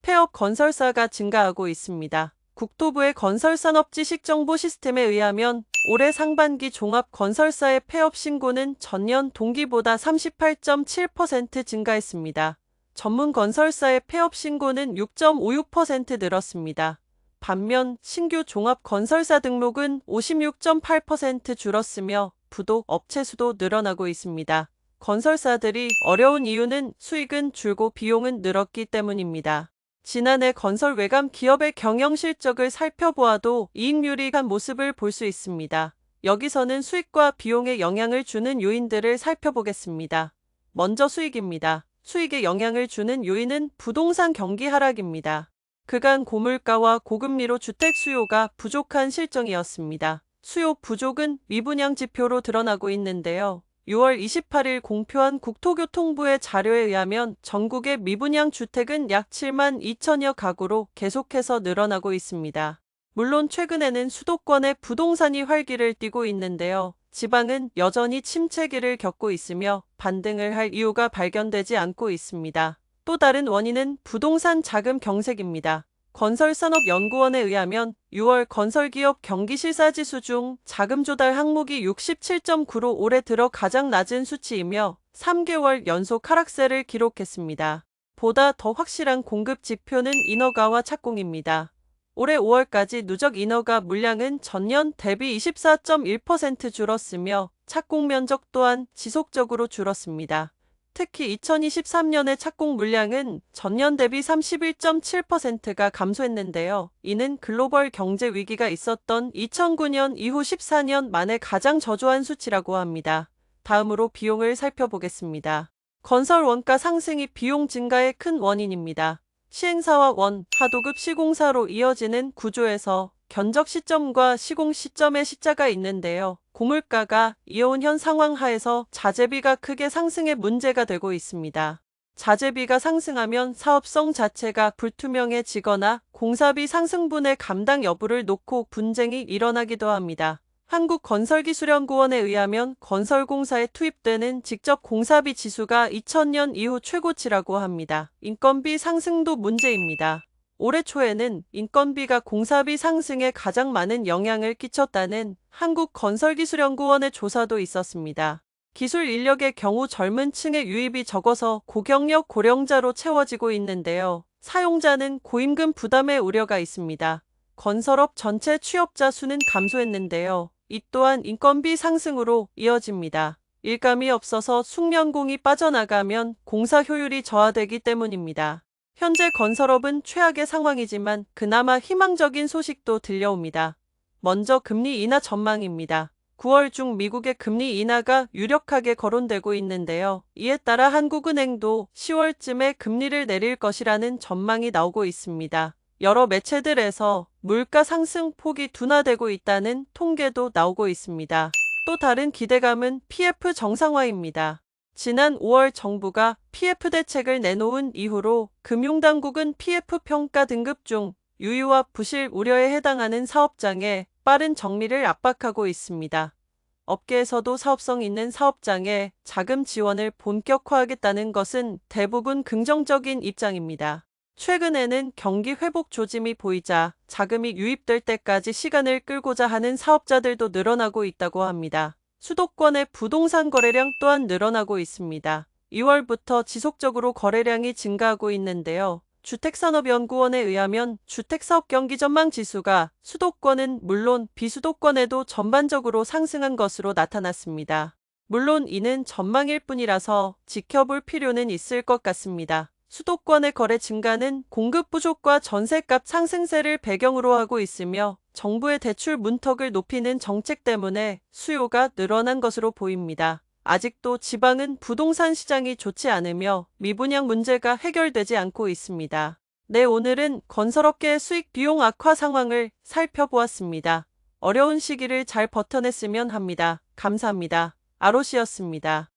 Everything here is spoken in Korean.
폐업 건설사가 증가하고 있습니다. 국토부의 건설산업지식정보 시스템에 의하면 올해 상반기 종합건설사의 폐업 신고는 전년 동기보다 38.7% 증가했습니다. 전문 건설사의 폐업 신고는 6.56% 늘었습니다. 반면 신규 종합건설사 등록은 56.8% 줄었으며 부도 업체 수도 늘어나고 있습니다. 건설사들이 어려운 이유는 수익은 줄고 비용은 늘었기 때문입니다. 지난해 건설 외감 기업의 경영 실적을 살펴보아도 이익률이 간 모습을 볼 수 있습니다. 여기서는 수익과 비용에 영향을 주는 요인들을 살펴보겠습니다. 먼저 수익입니다. 수익에 영향을 주는 요인은 부동산 경기 하락입니다. 그간 고물가와 고금리로 주택 수요가 부족한 실정이었습니다. 수요 부족은 미분양 지표로 드러나고 있는데요. 6월 28일 공표한 국토교통부의 자료에 의하면 전국의 미분양 주택은 약 7만 2천여 가구로 계속해서 늘어나고 있습니다. 물론 최근에는 수도권의 부동산이 활기를 띠고 있는데요. 지방은 여전히 침체기를 겪고 있으며 반등을 할 이유가 발견되지 않고 있습니다. 또 다른 원인은 부동산 자금 경색입니다. 건설산업연구원에 의하면 6월 건설기업 경기실사지수 중 자금 조달 항목이 67.9로 올해 들어 가장 낮은 수치이며 3개월 연속 하락세를 기록했습니다. 보다 더 확실한 공급 지표는 인허가와 착공입니다. 올해 5월까지 누적 인허가 물량은 전년 대비 24.1% 줄었으며 착공 면적 또한 지속적으로 줄었습니다. 특히 2023년의 착공 물량은 전년 대비 31.7%가 감소했는데요. 이는 글로벌 경제 위기가 있었던 2009년 이후 14년 만에 가장 저조한 수치라고 합니다. 다음으로 비용을 살펴보겠습니다. 건설 원가 상승이 비용 증가의 큰 원인입니다. 시행사와 하도급 시공사로 이어지는 구조에서 견적 시점과 시공 시점의 시자가 있는데요. 고물가가 이어온 현 상황 하에서 자재비가 크게 상승해 문제가 되고 있습니다. 자재비가 상승하면 사업성 자체가 불투명해지거나 공사비 상승분의 감당 여부를 놓고 분쟁이 일어나기도 합니다. 한국건설기술연구원에 의하면 건설공사에 투입되는 직접 공사비 지수가 2000년 이후 최고치라고 합니다. 인건비 상승도 문제입니다. 올해 초에는 인건비가 공사비 상승에 가장 많은 영향을 끼쳤다는 한국건설기술연구원의 조사도 있었습니다. 기술 인력의 경우 젊은 층의 유입이 적어서 고경력 고령자로 채워지고 있는데요. 사용자는 고임금 부담의 우려가 있습니다. 건설업 전체 취업자 수는 감소했는데요. 이 또한 인건비 상승으로 이어집니다. 일감이 없어서 숙련공이 빠져나가면 공사 효율이 저하되기 때문입니다. 현재 건설업은 최악의 상황이지만 그나마 희망적인 소식도 들려옵니다. 먼저 금리 인하 전망입니다. 9월 중 미국의 금리 인하가 유력하게 거론되고 있는데요. 이에 따라 한국은행도 10월쯤에 금리를 내릴 것이라는 전망이 나오고 있습니다. 여러 매체들에서 물가 상승 폭이 둔화되고 있다는 통계도 나오고 있습니다. 또 다른 기대감은 PF 정상화입니다. 지난 5월 정부가 PF 대책을 내놓은 이후로 금융당국은 PF 평가 등급 중 유의와 부실 우려에 해당하는 사업장에 빠른 정리를 압박하고 있습니다. 업계에서도 사업성 있는 사업장에 자금 지원을 본격화하겠다는 것은 대부분 긍정적인 입장입니다. 최근에는 경기 회복 조짐이 보이자 자금이 유입될 때까지 시간을 끌고자 하는 사업자들도 늘어나고 있다고 합니다. 수도권의 부동산 거래량 또한 늘어나고 있습니다. 2월부터 지속적으로 거래량이 증가하고 있는데요. 주택산업연구원에 의하면 주택사업 경기 전망 지수가 수도권은 물론 비수도권에도 전반적으로 상승한 것으로 나타났습니다. 물론 이는 전망일 뿐이라서 지켜볼 필요는 있을 것 같습니다. 수도권의 거래 증가는 공급 부족과 전셋값 상승세를 배경으로 하고 있으며 정부의 대출 문턱을 높이는 정책 때문에 수요가 늘어난 것으로 보입니다. 아직도 지방은 부동산 시장이 좋지 않으며 미분양 문제가 해결되지 않고 있습니다. 네, 오늘은 건설업계의 수익 비용 악화 상황을 살펴보았습니다. 어려운 시기를 잘 버텨냈으면 합니다. 감사합니다. 아로시였습니다.